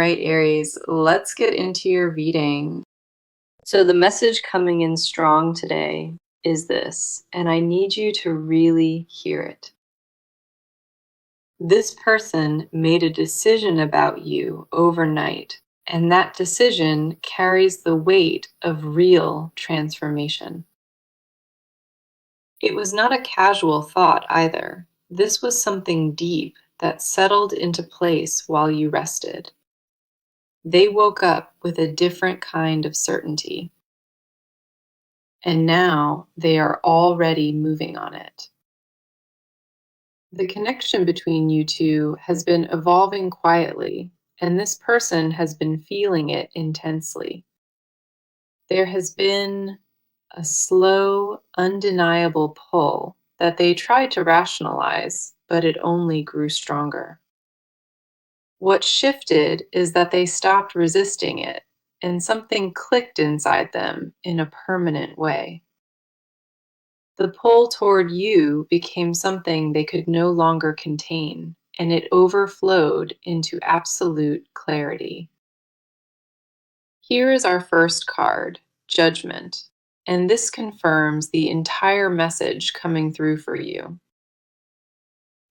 right, Aries, let's get into your reading. So, the message coming in strong today is this, and I need you to really hear it. This person made a decision about you overnight, and that decision carries the weight of real transformation. It was not a casual thought either. This was something deep that settled into place while you rested. They woke up with a different kind of certainty, and now they are already moving on it. The connection between you two has been evolving quietly, and this person has been feeling it intensely. There has been a slow, undeniable pull that they tried to rationalize, but it only grew stronger. What shifted is that they stopped resisting it, and something clicked inside them in a permanent way. The pull toward you became something they could no longer contain, and it overflowed into absolute clarity. Here is our first card, Judgment, and this confirms the entire message coming through for you.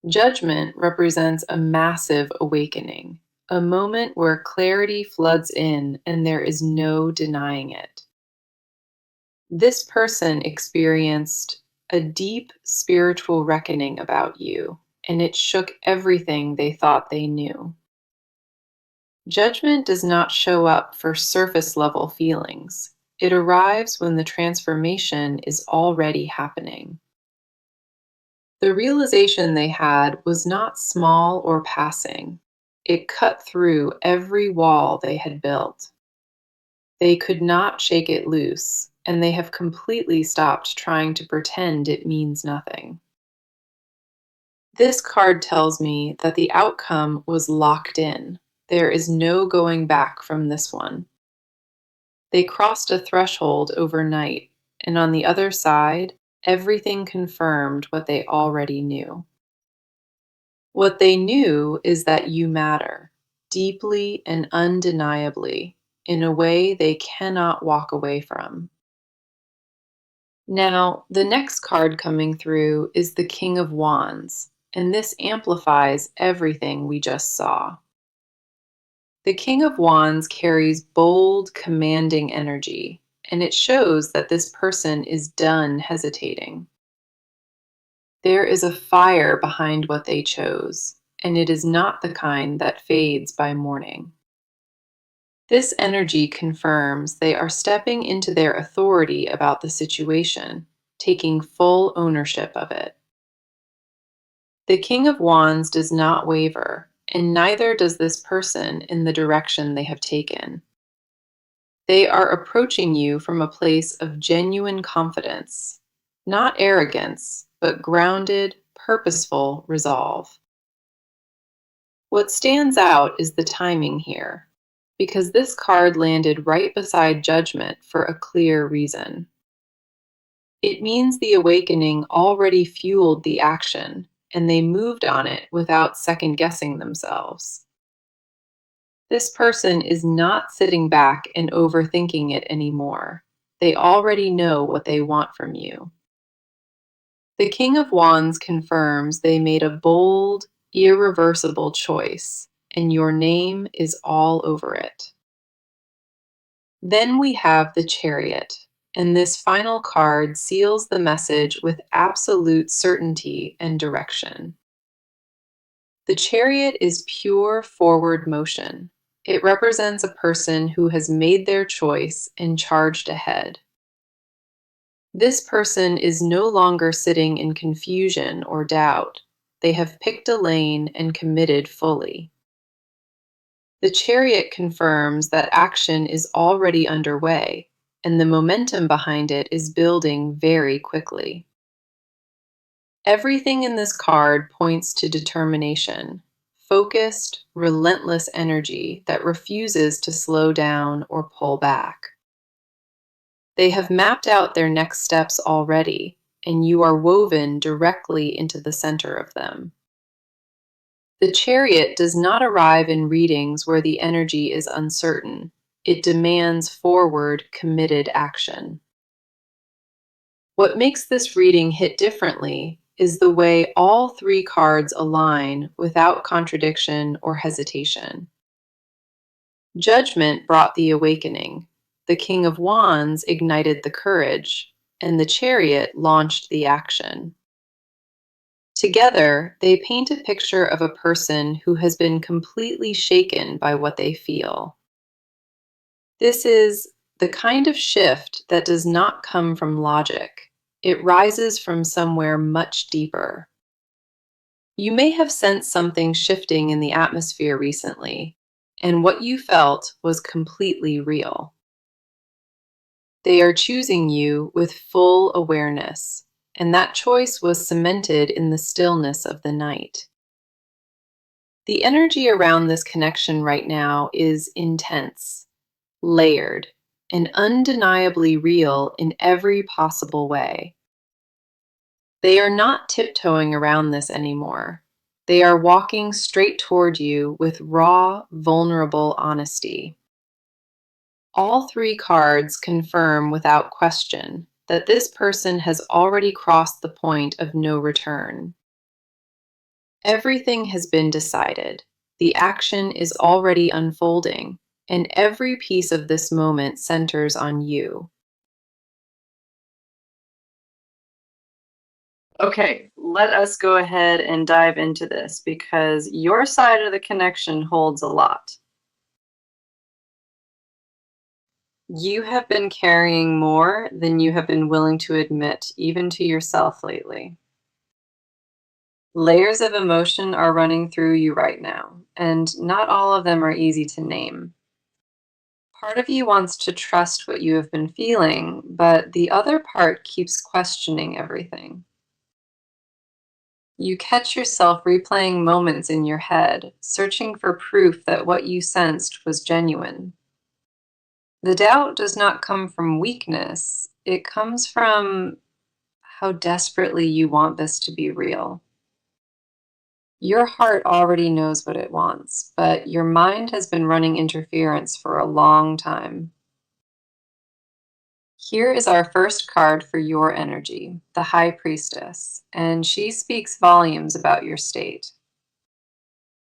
Judgment represents a massive awakening, a moment where clarity floods in and there is no denying it. This person experienced a deep spiritual reckoning about you, and it shook everything they thought they knew. Judgment does not show up for surface level feelings. It arrives when the transformation is already happening. The realization they had was not small or passing. It cut through every wall they had built. They could not shake it loose, and they have completely stopped trying to pretend it means nothing. This card tells me that the outcome was locked in. There is no going back from this one. They crossed a threshold overnight, and on the other side, everything confirmed what they already knew. What they knew is that you matter, deeply and undeniably, in a way they cannot walk away from. Now, the next card coming through is the King of Wands, and this amplifies everything we just saw. The King of Wands carries bold, commanding energy, and it shows that this person is done hesitating. There is a fire behind what they chose, and it is not the kind that fades by morning. This energy confirms they are stepping into their authority about the situation, taking full ownership of it. The King of Wands does not waver, and neither does this person in the direction they have taken. They are approaching you from a place of genuine confidence, not arrogance, but grounded, purposeful resolve. What stands out is the timing here, because this card landed right beside Judgment for a clear reason. It means the awakening already fueled the action, and they moved on it without second-guessing themselves. This person is not sitting back and overthinking it anymore. They already know what they want from you. The King of Wands confirms they made a bold, irreversible choice, and your name is all over it. Then we have the Chariot, and this final card seals the message with absolute certainty and direction. The Chariot is pure forward motion. It represents a person who has made their choice and charged ahead. This person is no longer sitting in confusion or doubt. They have picked a lane and committed fully. The Chariot confirms that action is already underway, and the momentum behind it is building very quickly. Everything in this card points to determination, focused, relentless energy that refuses to slow down or pull back. They have mapped out their next steps already, and you are woven directly into the center of them. The Chariot does not arrive in readings where the energy is uncertain. It demands forward, committed action. What makes this reading hit differently is the way all three cards align without contradiction or hesitation. Judgment brought the awakening, the King of Wands ignited the courage, and the Chariot launched the action. Together, they paint a picture of a person who has been completely shaken by what they feel. This is the kind of shift that does not come from logic. It rises from somewhere much deeper. You may have sensed something shifting in the atmosphere recently, and what you felt was completely real. They are choosing you with full awareness, and that choice was cemented in the stillness of the night. The energy around this connection right now is intense, layered, and undeniably real in every possible way. They are not tiptoeing around this anymore. They are walking straight toward you with raw, vulnerable honesty. All three cards confirm without question that this person has already crossed the point of no return. Everything has been decided. The action is already unfolding, and every piece of this moment centers on you. Okay, let us go ahead and dive into this because your side of the connection holds a lot. You have been carrying more than you have been willing to admit, even to yourself lately. Layers of emotion are running through you right now, and not all of them are easy to name. Part of you wants to trust what you have been feeling, but the other part keeps questioning everything. You catch yourself replaying moments in your head, searching for proof that what you sensed was genuine. The doubt does not come from weakness, it comes from how desperately you want this to be real. Your heart already knows what it wants, but your mind has been running interference for a long time. Here is our first card for your energy, the High Priestess, and she speaks volumes about your state.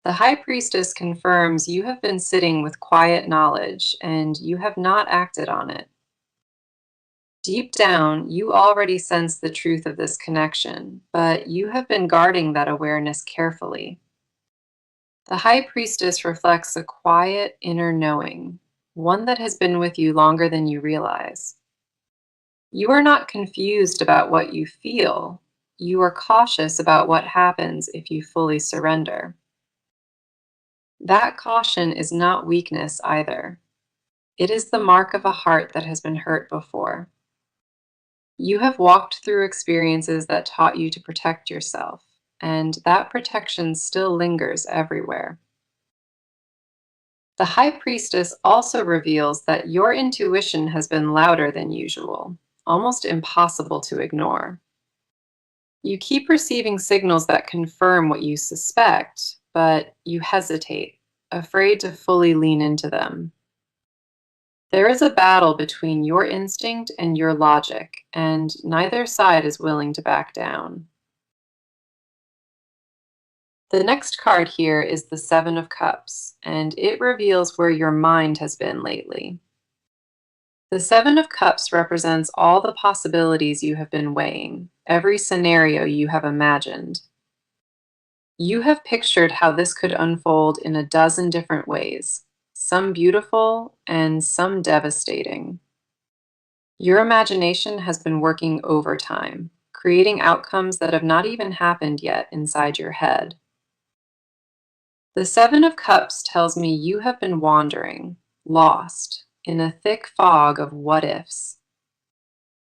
The High Priestess confirms you have been sitting with quiet knowledge and you have not acted on it. Deep down, you already sense the truth of this connection, but you have been guarding that awareness carefully. The High Priestess reflects a quiet inner knowing, one that has been with you longer than you realize. You are not confused about what you feel. You are cautious about what happens if you fully surrender. That caution is not weakness either. It is the mark of a heart that has been hurt before. You have walked through experiences that taught you to protect yourself, and that protection still lingers everywhere. The High Priestess also reveals that your intuition has been louder than usual, almost impossible to ignore. You keep receiving signals that confirm what you suspect, but you hesitate, afraid to fully lean into them. There is a battle between your instinct and your logic, and neither side is willing to back down. The next card here is the Seven of Cups, and it reveals where your mind has been lately. The Seven of Cups represents all the possibilities you have been weighing, every scenario you have imagined. You have pictured how this could unfold in a dozen different ways, some beautiful and some devastating. Your imagination has been working overtime, creating outcomes that have not even happened yet inside your head. The Seven of Cups tells me you have been wandering, lost, in a thick fog of what ifs.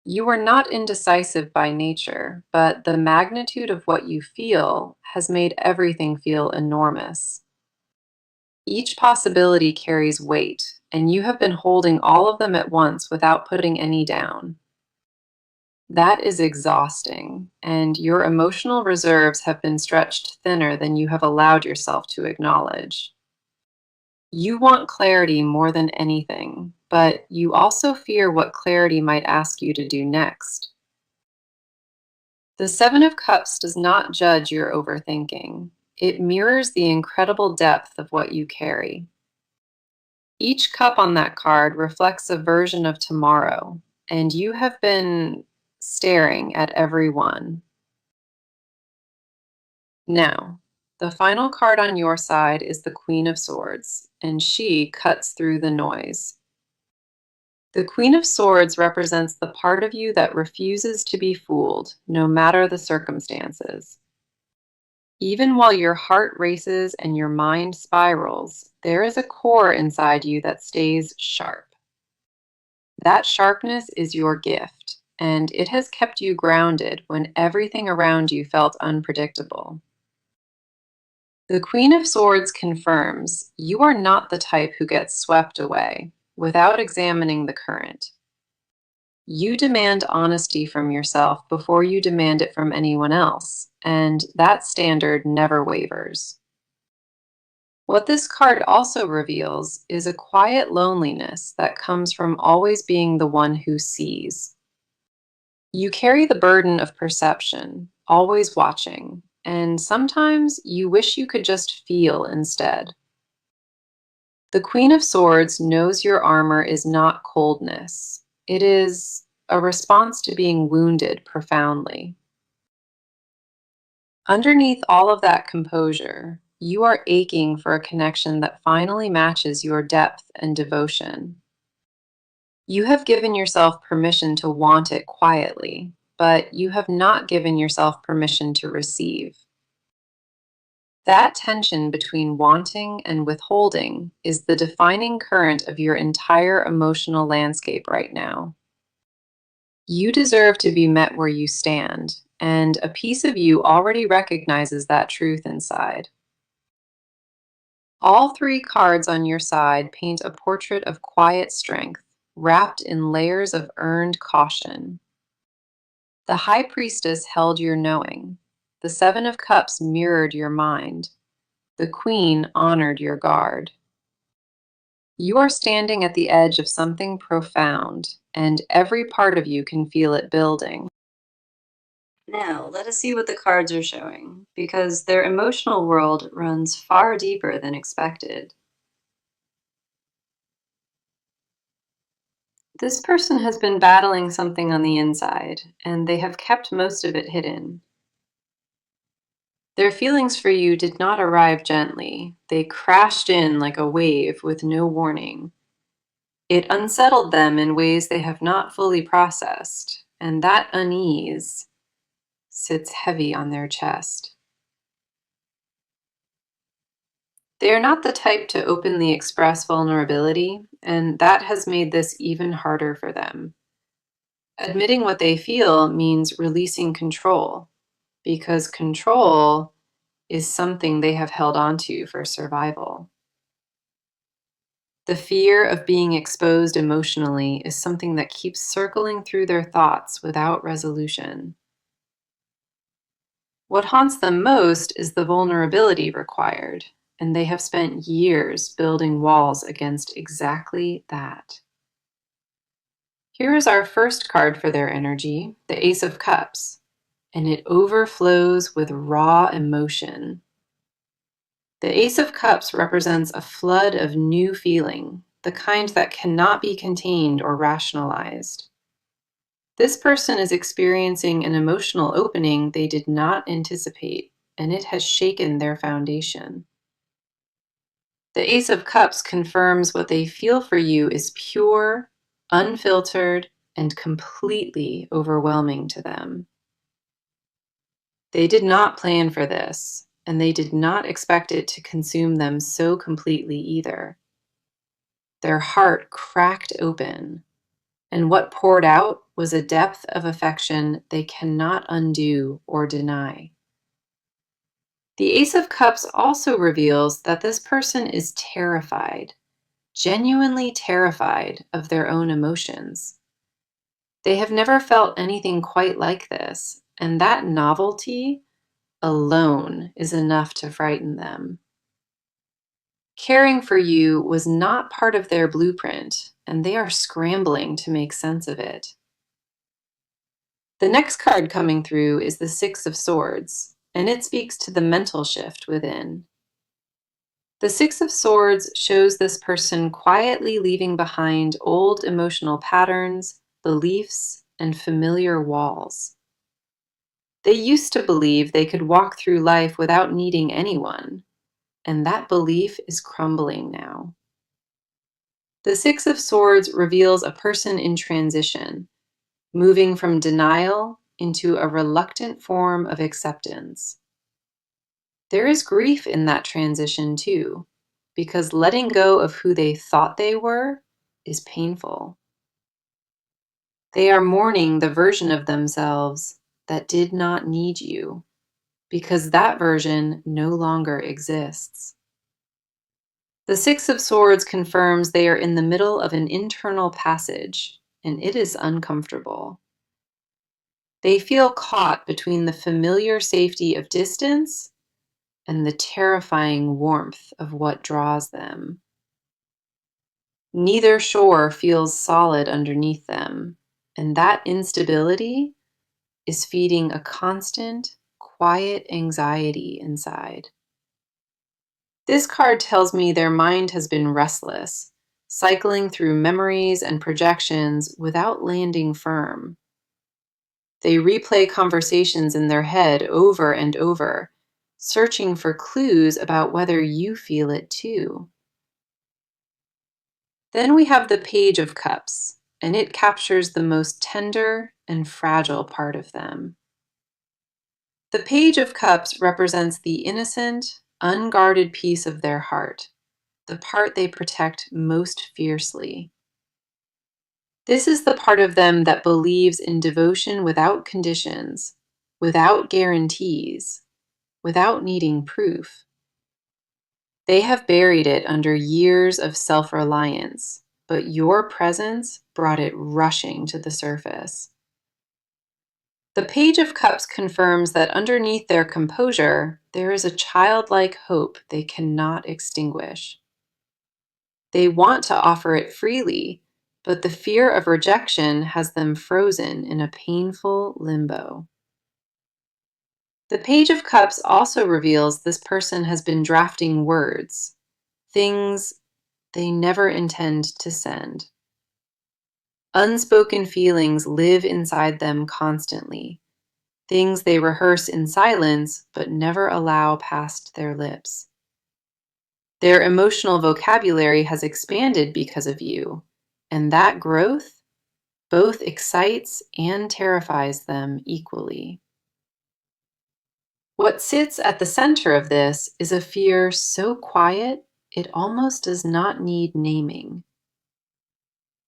You are not indecisive by nature, but the magnitude of what you feel has made everything feel enormous. Each possibility carries weight, and you have been holding all of them at once without putting any down. That is exhausting, and your emotional reserves have been stretched thinner than you have allowed yourself to acknowledge. You want clarity more than anything, but you also fear what clarity might ask you to do next. The Seven of Cups does not judge your overthinking. It mirrors the incredible depth of what you carry. Each cup on that card reflects a version of tomorrow, and you have been staring at every one. Now, the final card on your side is the Queen of Swords, and she cuts through the noise. The Queen of Swords represents the part of you that refuses to be fooled, no matter the circumstances. Even while your heart races and your mind spirals, there is a core inside you that stays sharp. That sharpness is your gift, and it has kept you grounded when everything around you felt unpredictable. The Queen of Swords confirms you are not the type who gets swept away without examining the current. You demand honesty from yourself before you demand it from anyone else, and that standard never wavers. What this card also reveals is a quiet loneliness that comes from always being the one who sees. You carry the burden of perception, always watching, and sometimes you wish you could just feel instead. The Queen of Swords knows your armor is not coldness. It is a response to being wounded profoundly. Underneath all of that composure, you are aching for a connection that finally matches your depth and devotion. You have given yourself permission to want it quietly, but you have not given yourself permission to receive. That tension between wanting and withholding is the defining current of your entire emotional landscape right now. You deserve to be met where you stand, and a piece of you already recognizes that truth inside. All three cards on your side paint a portrait of quiet strength, wrapped in layers of earned caution. The High Priestess held your knowing. The Seven of Cups mirrored your mind. The Queen honored your guard. You are standing at the edge of something profound, and every part of you can feel it building. Now, let us see what the cards are showing, because their emotional world runs far deeper than expected. This person has been battling something on the inside, and they have kept most of it hidden. Their feelings for you did not arrive gently. They crashed in like a wave with no warning. It unsettled them in ways they have not fully processed, and that unease sits heavy on their chest. They are not the type to openly express vulnerability, and that has made this even harder for them. Admitting what they feel means releasing control, because control is something they have held onto for survival. The fear of being exposed emotionally is something that keeps circling through their thoughts without resolution. What haunts them most is the vulnerability required, and they have spent years building walls against exactly that. Here is our first card for their energy, the Ace of Cups, and it overflows with raw emotion. The Ace of Cups represents a flood of new feeling, the kind that cannot be contained or rationalized. This person is experiencing an emotional opening they did not anticipate, and it has shaken their foundation. The Ace of Cups confirms what they feel for you is pure, unfiltered, and completely overwhelming to them. They did not plan for this, and they did not expect it to consume them so completely either. Their heart cracked open, and what poured out was a depth of affection they cannot undo or deny. The Ace of Cups also reveals that this person is terrified, genuinely terrified of their own emotions. They have never felt anything quite like this, and that novelty alone is enough to frighten them. Caring for you was not part of their blueprint, and they are scrambling to make sense of it. The next card coming through is the Six of Swords, and it speaks to the mental shift within. The Six of Swords shows this person quietly leaving behind old emotional patterns, beliefs, and familiar walls. They used to believe they could walk through life without needing anyone, and that belief is crumbling now. The Six of Swords reveals a person in transition, moving from denial into a reluctant form of acceptance. There is grief in that transition too, because letting go of who they thought they were is painful. They are mourning the version of themselves that did not need you, because that version no longer exists. The Six of Swords confirms they are in the middle of an internal passage, and it is uncomfortable. They feel caught between the familiar safety of distance and the terrifying warmth of what draws them. Neither shore feels solid underneath them, and that instability is feeding a constant, quiet anxiety inside. This card tells me their mind has been restless, cycling through memories and projections without landing firm. They replay conversations in their head over and over, searching for clues about whether you feel it too. Then we have the Page of Cups, and it captures the most tender and fragile part of them. The Page of Cups represents the innocent, unguarded piece of their heart, the part they protect most fiercely. This is the part of them that believes in devotion without conditions, without guarantees, without needing proof. They have buried it under years of self-reliance, but your presence brought it rushing to the surface. The Page of Cups confirms that underneath their composure, there is a childlike hope they cannot extinguish. They want to offer it freely, but the fear of rejection has them frozen in a painful limbo. The Page of Cups also reveals this person has been drafting words, things they never intend to send. Unspoken feelings live inside them constantly, things they rehearse in silence but never allow past their lips. Their emotional vocabulary has expanded because of you, and that growth both excites and terrifies them equally. What sits at the center of this is a fear so quiet it almost does not need naming.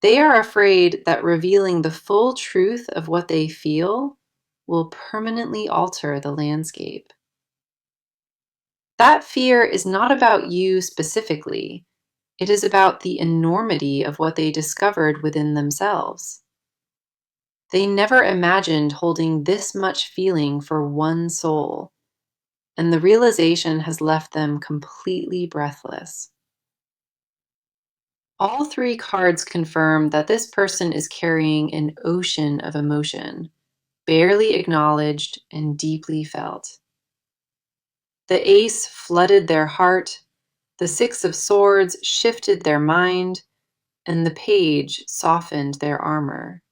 They are afraid that revealing the full truth of what they feel will permanently alter the landscape. That fear is not about you specifically, it is about the enormity of what they discovered within themselves. They never imagined holding this much feeling for one soul, and the realization has left them completely breathless. All three cards confirm that this person is carrying an ocean of emotion, barely acknowledged and deeply felt. The Ace flooded their heart, the Six of Swords shifted their mind, and the Page softened their armor.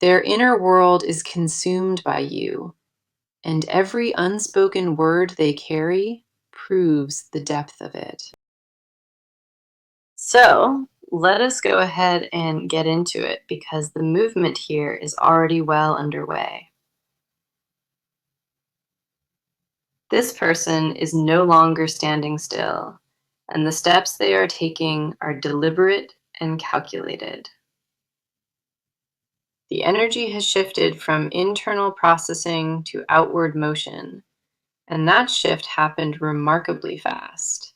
Their inner world is consumed by you, and every unspoken word they carry proves the depth of it. So, let us go ahead and get into it because the movement here is already well underway. This person is no longer standing still, and the steps they are taking are deliberate and calculated. The energy has shifted from internal processing to outward motion, and that shift happened remarkably fast.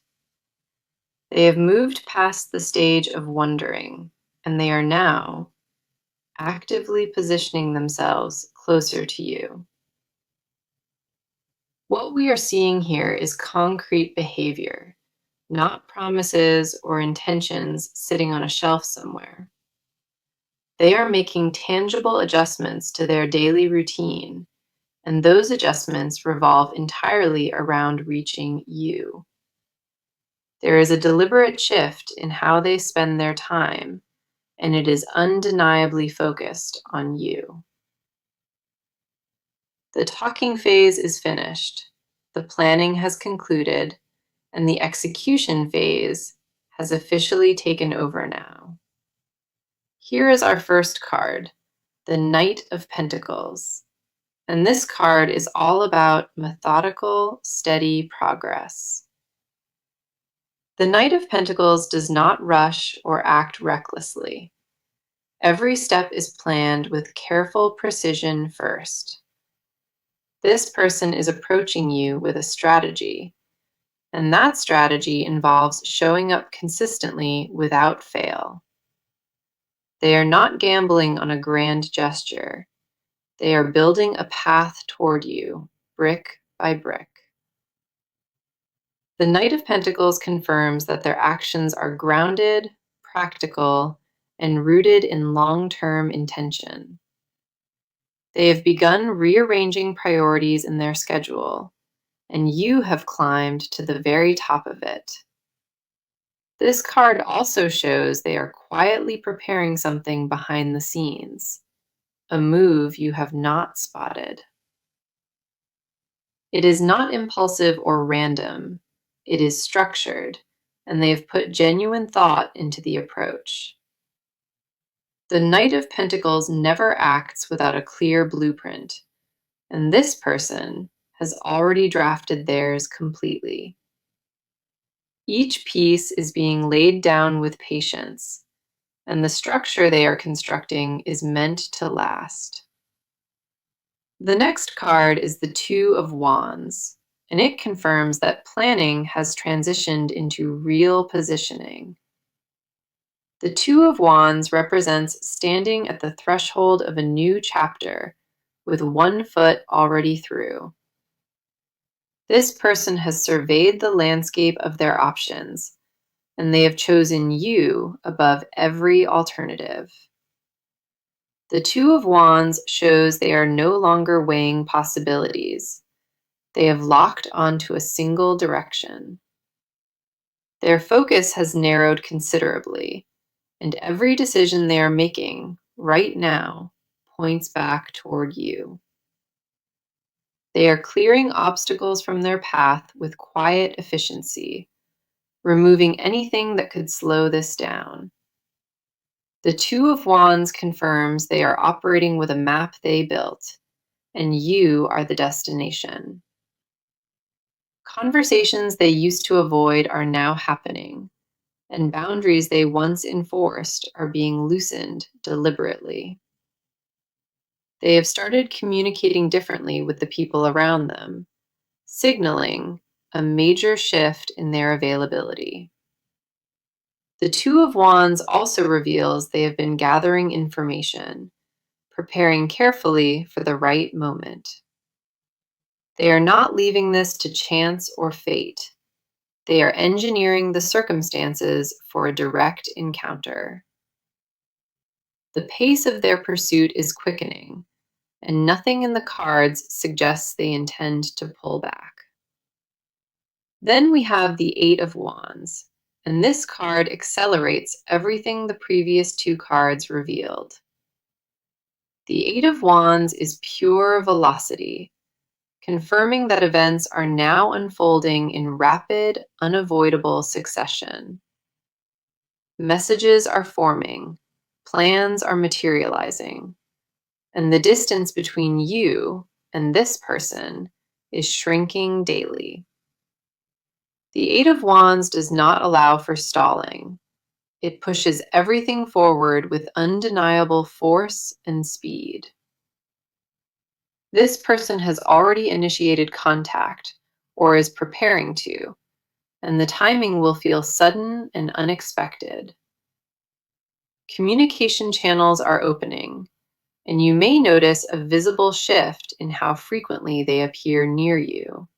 They have moved past the stage of wondering, and they are now actively positioning themselves closer to you. What we are seeing here is concrete behavior, not promises or intentions sitting on a shelf somewhere. They are making tangible adjustments to their daily routine, and those adjustments revolve entirely around reaching you. There is a deliberate shift in how they spend their time, and it is undeniably focused on you. The talking phase is finished, the planning has concluded, and the execution phase has officially taken over now. Here is our first card, the Knight of Pentacles. And this card is all about methodical, steady progress. The Knight of Pentacles does not rush or act recklessly. Every step is planned with careful precision first. This person is approaching you with a strategy, and that strategy involves showing up consistently without fail. They are not gambling on a grand gesture. They are building a path toward you, brick by brick. The Knight of Pentacles confirms that their actions are grounded, practical, and rooted in long-term intention. They have begun rearranging priorities in their schedule, and you have climbed to the very top of it. This card also shows they are quietly preparing something behind the scenes, a move you have not spotted. It is not impulsive or random. It is structured, and they have put genuine thought into the approach. The Knight of Pentacles never acts without a clear blueprint, and this person has already drafted theirs completely. Each piece is being laid down with patience, and the structure they are constructing is meant to last. The next card is the Two of Wands, and it confirms that planning has transitioned into real positioning. The Two of Wands represents standing at the threshold of a new chapter, with one foot already through. This person has surveyed the landscape of their options, and they have chosen you above every alternative. The Two of Wands shows they are no longer weighing possibilities. They have locked onto a single direction. Their focus has narrowed considerably, and every decision they are making right now points back toward you. They are clearing obstacles from their path with quiet efficiency, removing anything that could slow this down. The Two of Wands confirms they are operating with a map they built, and you are the destination. Conversations they used to avoid are now happening, and boundaries they once enforced are being loosened deliberately. They have started communicating differently with the people around them, signaling a major shift in their availability. The Two of Wands also reveals they have been gathering information, preparing carefully for the right moment. They are not leaving this to chance or fate. They are engineering the circumstances for a direct encounter. The pace of their pursuit is quickening, and nothing in the cards suggests they intend to pull back. Then we have the Eight of Wands, and this card accelerates everything the previous two cards revealed. The Eight of Wands is pure velocity, confirming that events are now unfolding in rapid, unavoidable succession. Messages are forming, plans are materializing, and the distance between you and this person is shrinking daily. The Eight of Wands does not allow for stalling. It pushes everything forward with undeniable force and speed. This person has already initiated contact or is preparing to, and the timing will feel sudden and unexpected. Communication channels are opening, and you may notice a visible shift in how frequently they appear near you.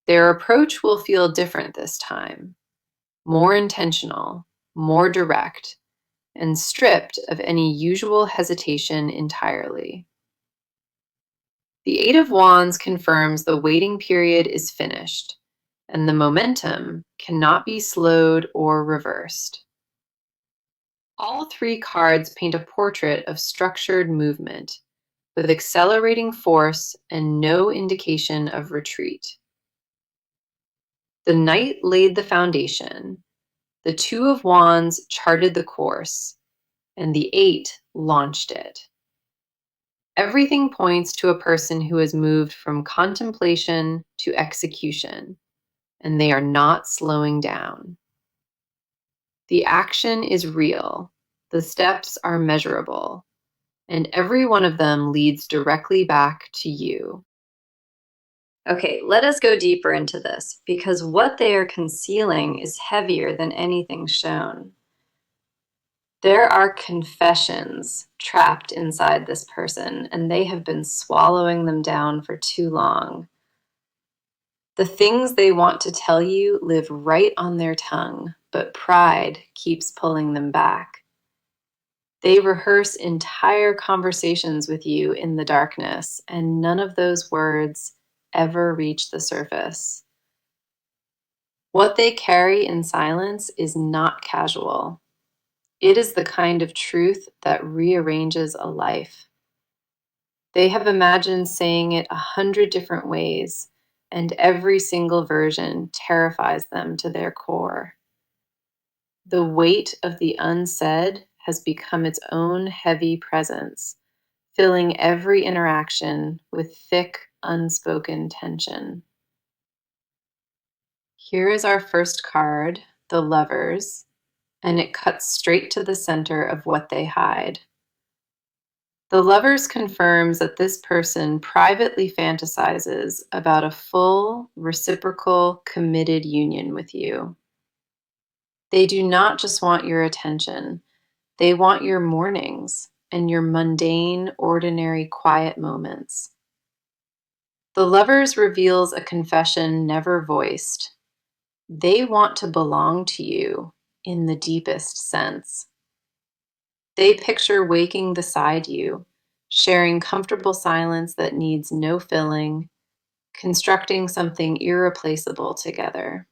Their approach will feel different this time, more intentional, more direct, and stripped of any usual hesitation entirely. The Eight of Wands confirms the waiting period is finished, and the momentum cannot be slowed or reversed. All three cards paint a portrait of structured movement, with accelerating force and no indication of retreat. The Knight laid the foundation, the Two of Wands charted the course, and the Eight launched it. Everything points to a person who has moved from contemplation to execution, and they are not slowing down. The action is real, the steps are measurable, and every one of them leads directly back to you. Okay, let us go deeper into this, because what they are concealing is heavier than anything shown. There are confessions trapped inside this person, and they have been swallowing them down for too long. The things they want to tell you live right on their tongue, but pride keeps pulling them back. They rehearse entire conversations with you in the darkness, and none of those words ever reach the surface. What they carry in silence is not casual. It is the kind of truth that rearranges a life. They have imagined saying it 100 different ways, and every single version terrifies them to their core. The weight of the unsaid has become its own heavy presence, filling every interaction with thick, unspoken tension. Here is our first card, the Lovers, and it cuts straight to the center of what they hide. The Lovers confirms that this person privately fantasizes about a full, reciprocal, committed union with you. They do not just want your attention, they want your mornings and your mundane, ordinary, quiet moments. The Lovers reveals a confession never voiced. They want to belong to you in the deepest sense. They picture waking beside you, sharing comfortable silence that needs no filling, constructing something irreplaceable together.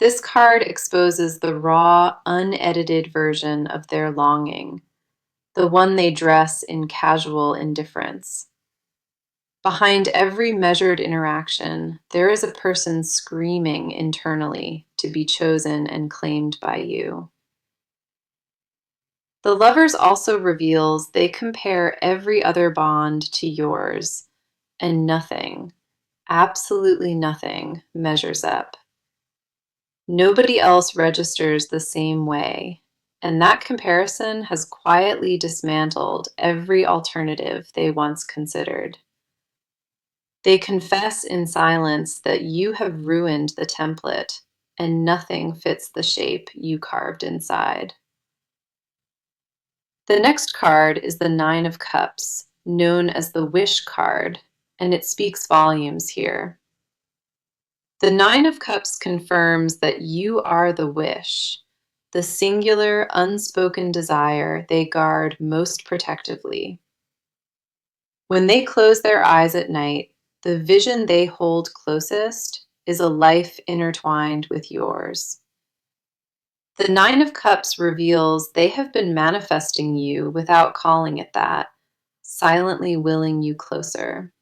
This card exposes the raw, unedited version of their longing, the one they dress in casual indifference. Behind every measured interaction, there is a person screaming internally to be chosen and claimed by you. The Lovers also reveals they compare every other bond to yours, and nothing, absolutely nothing, measures up. Nobody else registers the same way, and that comparison has quietly dismantled every alternative they once considered. They confess in silence that you have ruined the template, and nothing fits the shape you carved inside. The next card is the Nine of Cups, known as the Wish card, and it speaks volumes here. The Nine of Cups confirms that you are the wish, the singular, unspoken desire they guard most protectively. When they close their eyes at night, the vision they hold closest is a life intertwined with yours. The Nine of Cups reveals they have been manifesting you without calling it that, silently willing you closer.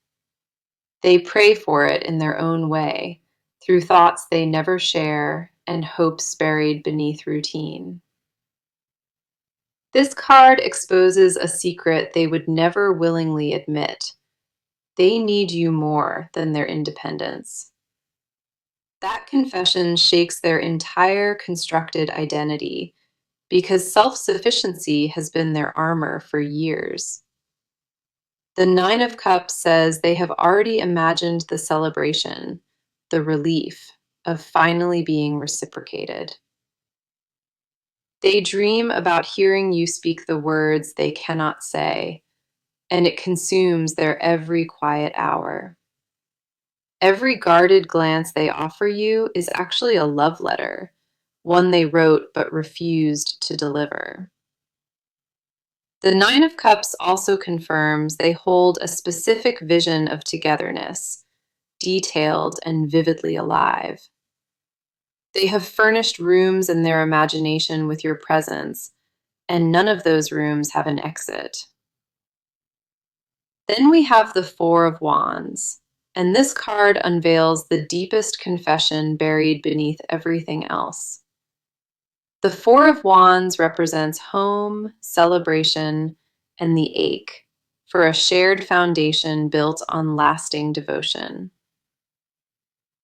They pray for it in their own way, through thoughts they never share and hopes buried beneath routine. This card exposes a secret they would never willingly admit. They need you more than their independence. That confession shakes their entire constructed identity because self-sufficiency has been their armor for years. The Nine of Cups says they have already imagined the celebration, the relief of finally being reciprocated. They dream about hearing you speak the words they cannot say, and it consumes their every quiet hour. Every guarded glance they offer you is actually a love letter, one they wrote but refused to deliver. The Nine of Cups also confirms they hold a specific vision of togetherness, detailed and vividly alive. They have furnished rooms in their imagination with your presence, and none of those rooms have an exit. Then we have the Four of Wands, and this card unveils the deepest confession buried beneath everything else. The Four of Wands represents home, celebration, and the ache for a shared foundation built on lasting devotion.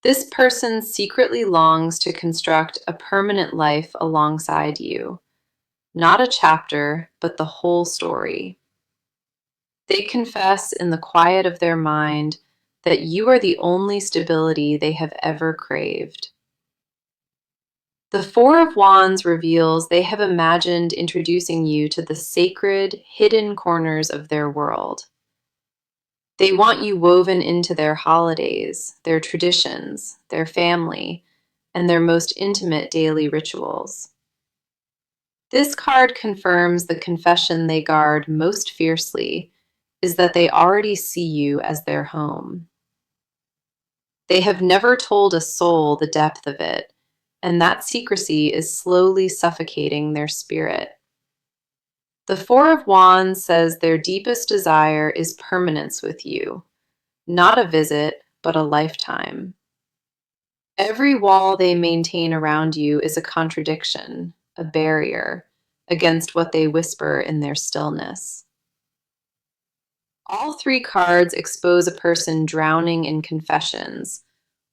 This person secretly longs to construct a permanent life alongside you, not a chapter, but the whole story. They confess in the quiet of their mind that you are the only stability they have ever craved. The Four of Wands reveals they have imagined introducing you to the sacred, hidden corners of their world. They want you woven into their holidays, their traditions, their family, and their most intimate daily rituals. This card confirms the confession they guard most fiercely is that they already see you as their home. They have never told a soul the depth of it, and that secrecy is slowly suffocating their spirit. The Four of Wands says their deepest desire is permanence with you, not a visit, but a lifetime. Every wall they maintain around you is a contradiction, a barrier against what they whisper in their stillness. All three cards expose a person drowning in confessions,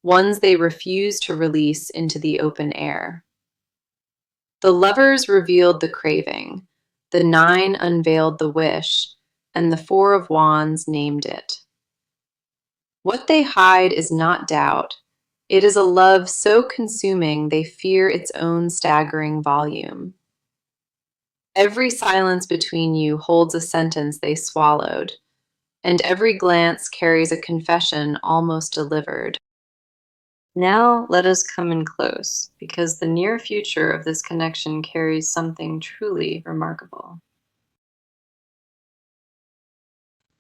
ones they refuse to release into the open air. The Lovers revealed the craving, the Nine unveiled the wish, and the Four of Wands named it. What they hide is not doubt. It is a love so consuming they fear its own staggering volume. Every silence between you holds a sentence they swallowed, and every glance carries a confession almost delivered. Now let us come in close, because the near future of this connection carries something truly remarkable.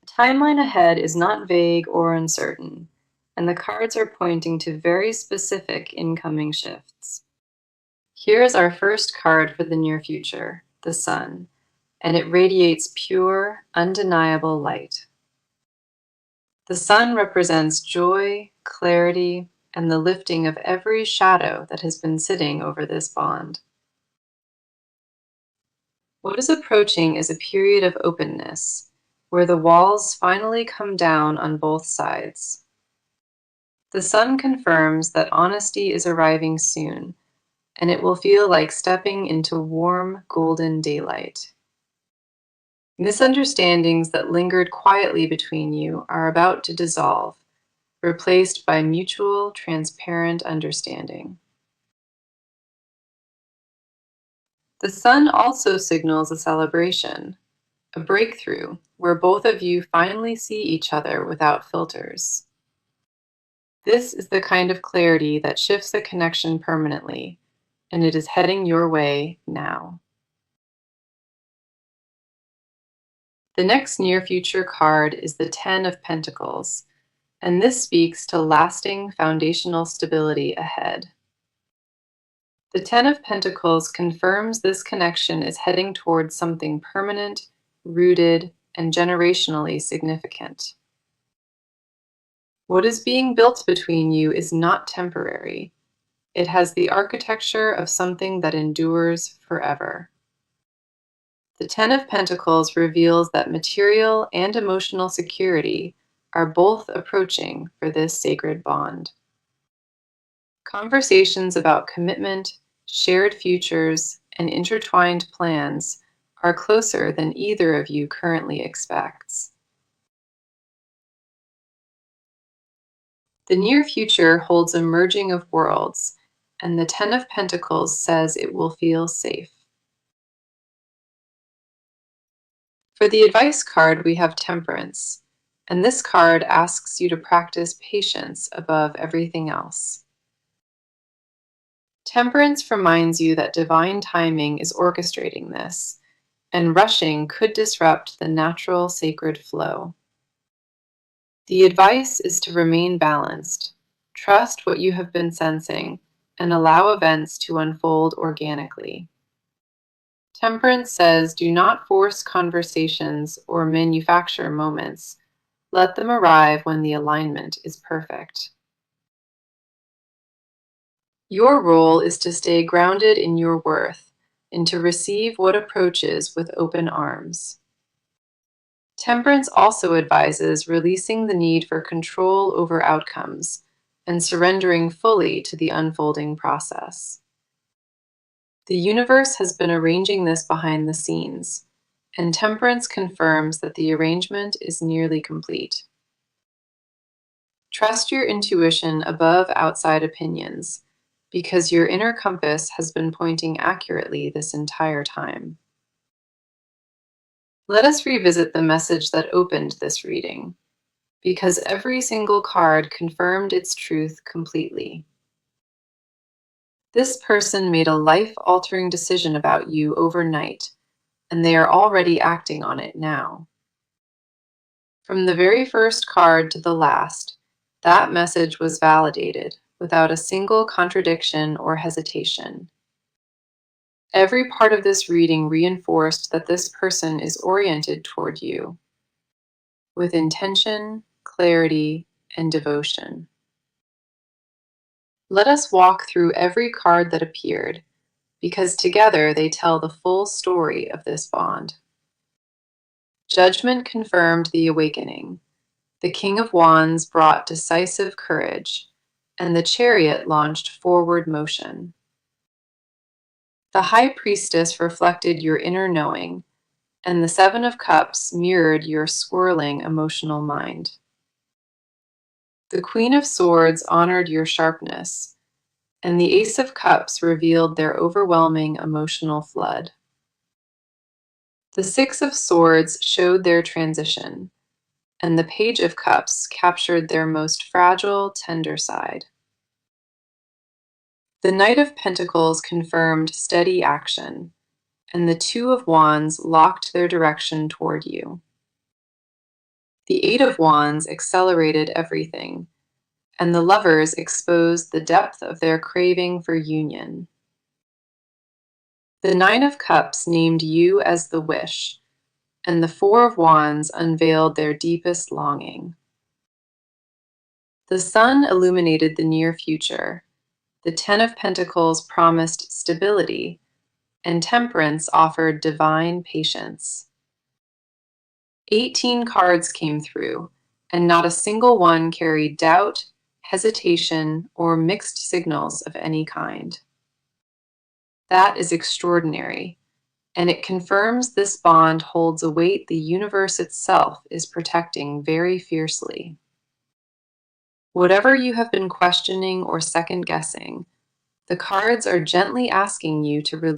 The timeline ahead is not vague or uncertain, and the cards are pointing to very specific incoming shifts. Here is our first card for the near future, the Sun, and it radiates pure, undeniable light. The Sun represents joy, clarity, and the lifting of every shadow that has been sitting over this bond. What is approaching is a period of openness, where the walls finally come down on both sides. The Sun confirms that honesty is arriving soon, and it will feel like stepping into warm, golden daylight. Misunderstandings that lingered quietly between you are about to dissolve, replaced by mutual, transparent understanding. The Sun also signals a celebration, a breakthrough where both of you finally see each other without filters. This is the kind of clarity that shifts a connection permanently, and it is heading your way now. The next near future card is the Ten of Pentacles, and this speaks to lasting foundational stability ahead. The Ten of Pentacles confirms this connection is heading towards something permanent, rooted, and generationally significant. What is being built between you is not temporary. It has the architecture of something that endures forever. The Ten of Pentacles reveals that material and emotional security are both approaching for this sacred bond. Conversations about commitment, shared futures, and intertwined plans are closer than either of you currently expects. The near future holds a merging of worlds, and the Ten of Pentacles says it will feel safe. For the advice card, we have Temperance, and this card asks you to practice patience above everything else. Temperance reminds you that divine timing is orchestrating this, and rushing could disrupt the natural sacred flow. The advice is to remain balanced, trust what you have been sensing, and allow events to unfold organically. Temperance says, do not force conversations or manufacture moments. Let them arrive when the alignment is perfect. Your role is to stay grounded in your worth and to receive what approaches with open arms. Temperance also advises releasing the need for control over outcomes and surrendering fully to the unfolding process. The universe has been arranging this behind the scenes, and Temperance confirms that the arrangement is nearly complete. Trust your intuition above outside opinions, because your inner compass has been pointing accurately this entire time. Let us revisit the message that opened this reading, because every single card confirmed its truth completely. This person made a life-altering decision about you overnight, and they are already acting on it now. From the very first card to the last, that message was validated without a single contradiction or hesitation. Every part of this reading reinforced that this person is oriented toward you with intention, clarity, and devotion. Let us walk through every card that appeared, because together they tell the full story of this bond. Judgment confirmed the awakening. The King of Wands brought decisive courage, and the Chariot launched forward motion. The High Priestess reflected your inner knowing, and the Seven of Cups mirrored your swirling emotional mind. The Queen of Swords honored your sharpness, and the Ace of Cups revealed their overwhelming emotional flood. The Six of Swords showed their transition, and the Page of Cups captured their most fragile, tender side. The Knight of Pentacles confirmed steady action, and the Two of Wands locked their direction toward you. The Eight of Wands accelerated everything, and the Lovers exposed the depth of their craving for union. The Nine of Cups named you as the wish, and the Four of Wands unveiled their deepest longing. The Sun illuminated the near future. The Ten of Pentacles promised stability, and Temperance offered divine patience. 18 cards came through, and not a single one carried doubt, hesitation, or mixed signals of any kind. That is extraordinary, and it confirms this bond holds a weight the universe itself is protecting very fiercely. Whatever you have been questioning or second-guessing, the cards are gently asking you to release